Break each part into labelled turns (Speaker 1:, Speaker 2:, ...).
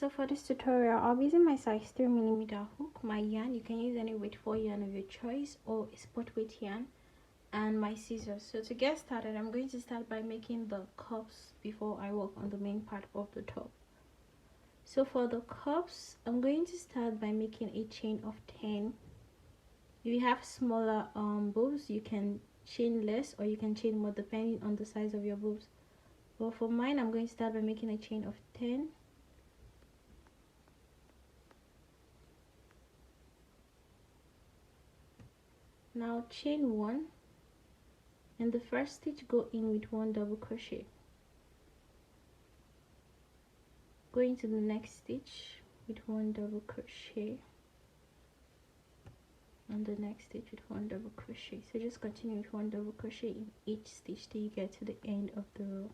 Speaker 1: So for this tutorial, I'll be using my size 3mm hook, my yarn. You can use any weight 4 yarn of your choice or a sport weight yarn, and my scissors. So to get started, I'm going to start by making the cups before I work on the main part of the top. So for the cups, I'm going to start by making a chain of 10. If you have smaller bows, you can chain less or you can chain more depending on the size of your bows. But for mine, I'm going to start by making a chain of 10. Now chain 1, and the first stitch, go in with 1 double crochet. Go into the next stitch with 1 double crochet, and the next stitch with 1 double crochet. So just continue with 1 double crochet in each stitch till you get to the end of the row.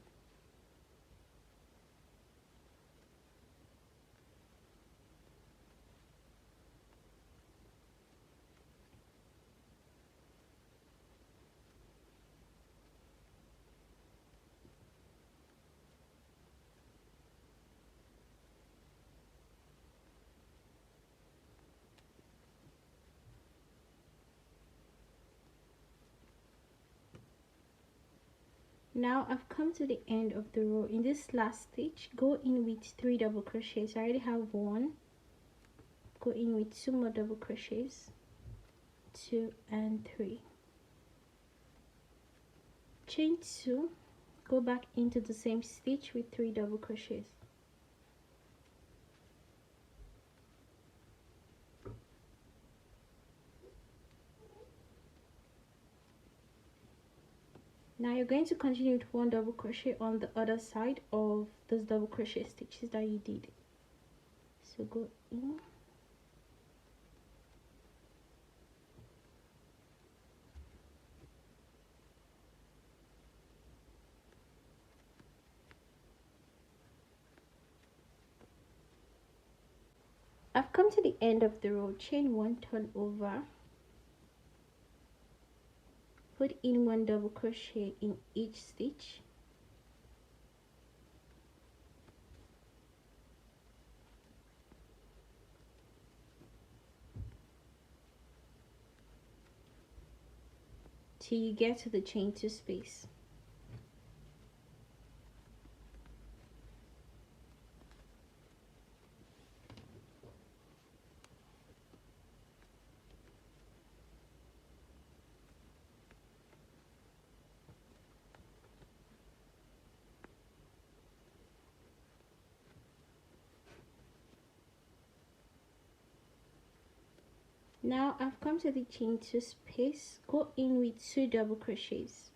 Speaker 1: Now I've come to the end of the row. In this last stitch, go in with 3 double crochets. I already have 1. Go in with 2 more double crochets, 2 and 3. Chain 2, go back into the same stitch with 3 double crochets. Now you're going to continue with 1 double crochet on the other side of those double crochet stitches that you did. So go in. I've come to the end of the row. Chain 1, turn over, put in 1 double crochet in each stitch, till you get to the chain 2 space. Now I've come to the chain 2 space. Go in with 2 double crochets.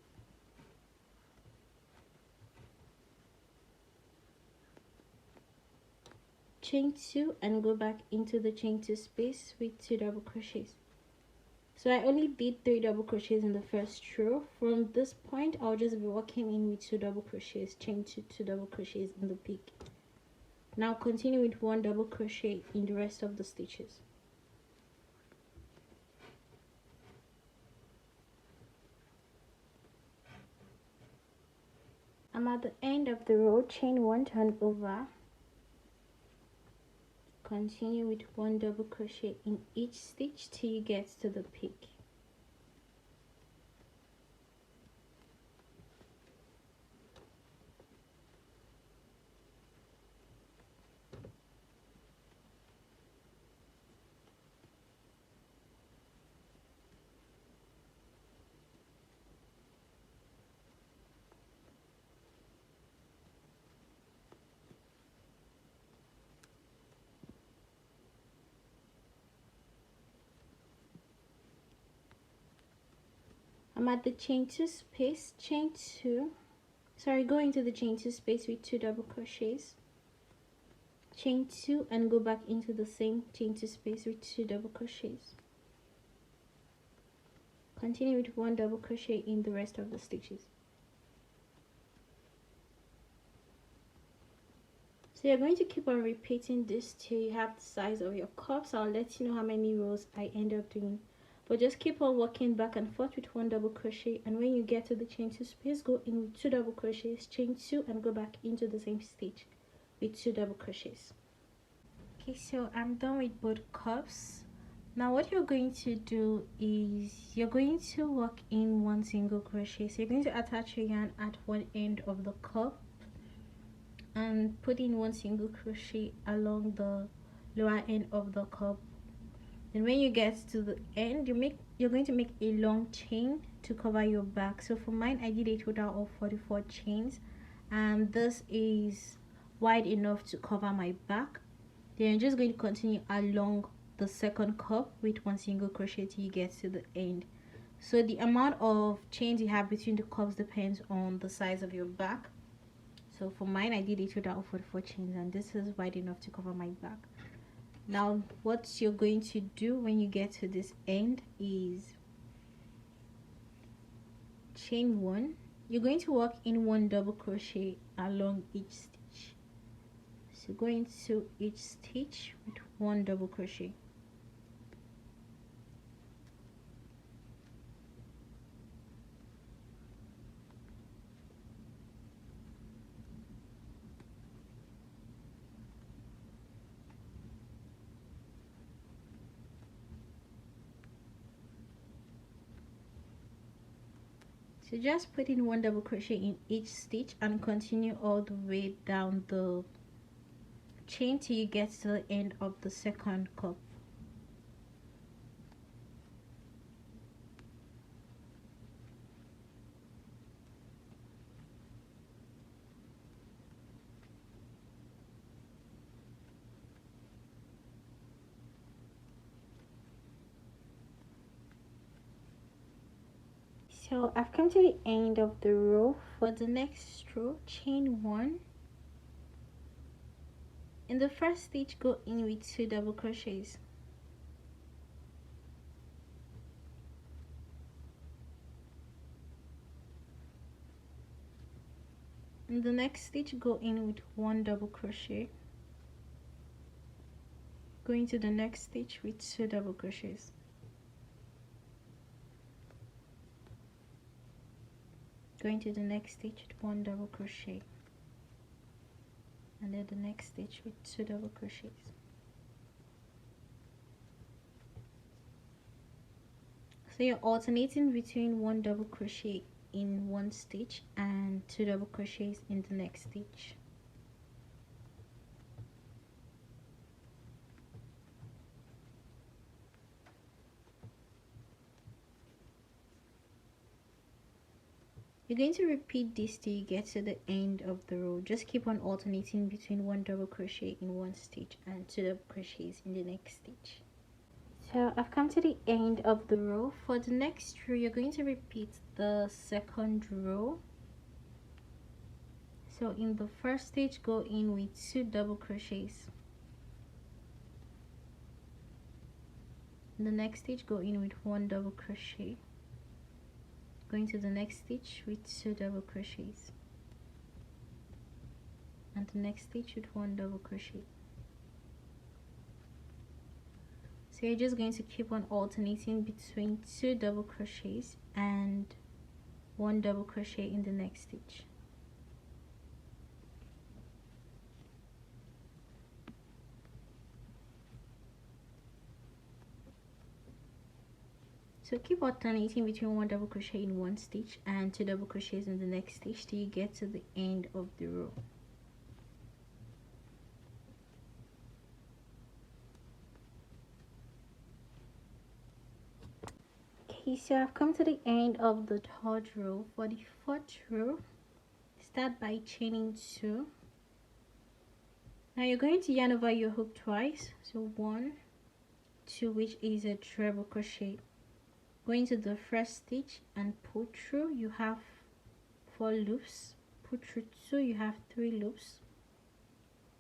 Speaker 1: Chain 2 and go back into the chain 2 space with 2 double crochets. So I only did 3 double crochets in the first row. From this point, I'll just be working in with 2 double crochets, chain 2 double crochets in the peak. Now continue with 1 double crochet in the rest of the stitches. I'm at the end of the row. Chain 1, turn over, continue with 1 double crochet in each stitch till you get to the peak. I'm at the chain 2 space, go into the chain 2 space with 2 double crochets, chain 2 and go back into the same chain 2 space with 2 double crochets. Continue with 1 double crochet in the rest of the stitches. So you're going to keep on repeating this till you have the size of your cups. I'll let you know how many rows I end up doing. But just keep on working back and forth with 1 double crochet, and when you get to the chain 2 space, go in with 2 double crochets, chain 2 and go back into the same stitch with 2 double crochets. Okay, so I'm done with both cups. Now what you're going to do is you're going to work in one single crochet. So you're going to attach your yarn at one end of the cup and put in one single crochet along the lower end of the cup. Then when you get to the end, you're going to make a long chain to cover your back. So for mine, I did a total of 44 chains, and this is wide enough to cover my back. Then you're just going to continue along the second cup with one single crochet till you get to the end. So the amount of chains you have between the cups depends on the size of your back. So for mine, I did a total of 44 chains, and this is wide enough to cover my back. Now what you're going to do when you get to this end is chain one. You're going to work in one double crochet along each stitch. So go into each stitch with one double crochet. So just put in one double crochet in each stitch and continue all the way down the chain till you get to the end of the second cup. So I've come to the end of the row. For the next row, chain one. In the first stitch, go in with 2 double crochets. In the next stitch, go in with 1 double crochet. Go into the next stitch with 2 double crochets. Go into the next stitch with 1 double crochet, and then the next stitch with 2 double crochets. So you're alternating between 1 double crochet in one stitch and 2 double crochets in the next stitch. You're going to repeat this till you get to the end of the row. Just keep on alternating between 1 double crochet in one stitch and 2 double crochets in the next stitch. So I've come to the end of the row. For the next row, you're going to repeat the second row. So in the first stitch, go in with 2 double crochets. In the next stitch, go in with 1 double crochet. Go into the next stitch with 2 double crochets, and the next stitch with 1 double crochet. So you're just going to keep on alternating between 2 double crochets and 1 double crochet in the next stitch. So keep alternating between 1 double crochet in one stitch and 2 double crochets in the next stitch till you get to the end of the row. Okay, so I've come to the end of the third row. For the fourth row, start by chaining 2. Now you're going to yarn over your hook twice. So 1, 2, which is a treble crochet. Go into the first stitch and pull through. You have 4 loops. Pull through 2, you have 3 loops.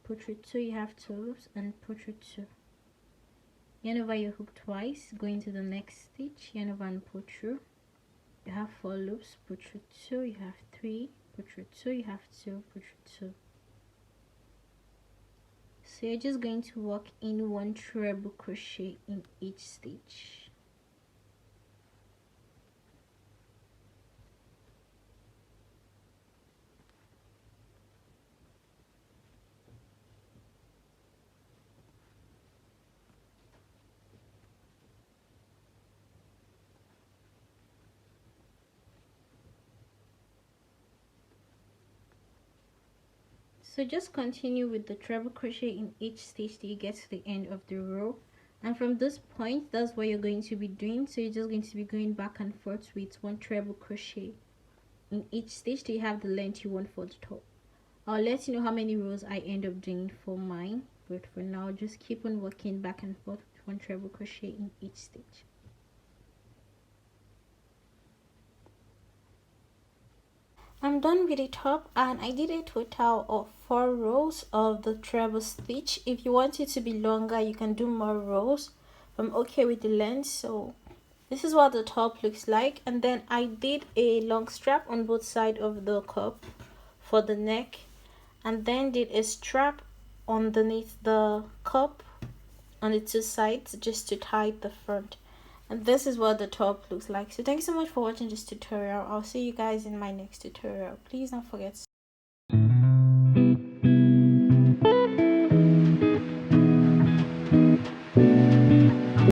Speaker 1: Pull through 2, you have 2 loops, and pull through 2. Yarn over your hook twice. Go into the next stitch, yarn over and pull through. You have 4 loops. Pull through 2, you have 3. Pull through 2, you have 2. Pull through 2. So you're just going to work in 1 treble crochet in each stitch. So just continue with the treble crochet in each stitch till you get to the end of the row, and from this point that's what you're going to be doing. So you're just going to be going back and forth with one treble crochet in each stitch till you have the length you want for the top. I'll let you know how many rows I end up doing for mine, but for now just keep on working back and forth with one treble crochet in each stitch. I'm done with the top, and I did a total of 4 rows of the treble stitch. If you want it to be longer, you can do more rows. I'm okay with the length. So this is what the top looks like, and then I did a long strap on both sides of the cup for the neck, and then did a strap underneath the cup on the 2 sides just to tie the front. And this is what the top looks like. So thank you so much for watching this tutorial. I'll see you guys in my next tutorial. Please don't forget to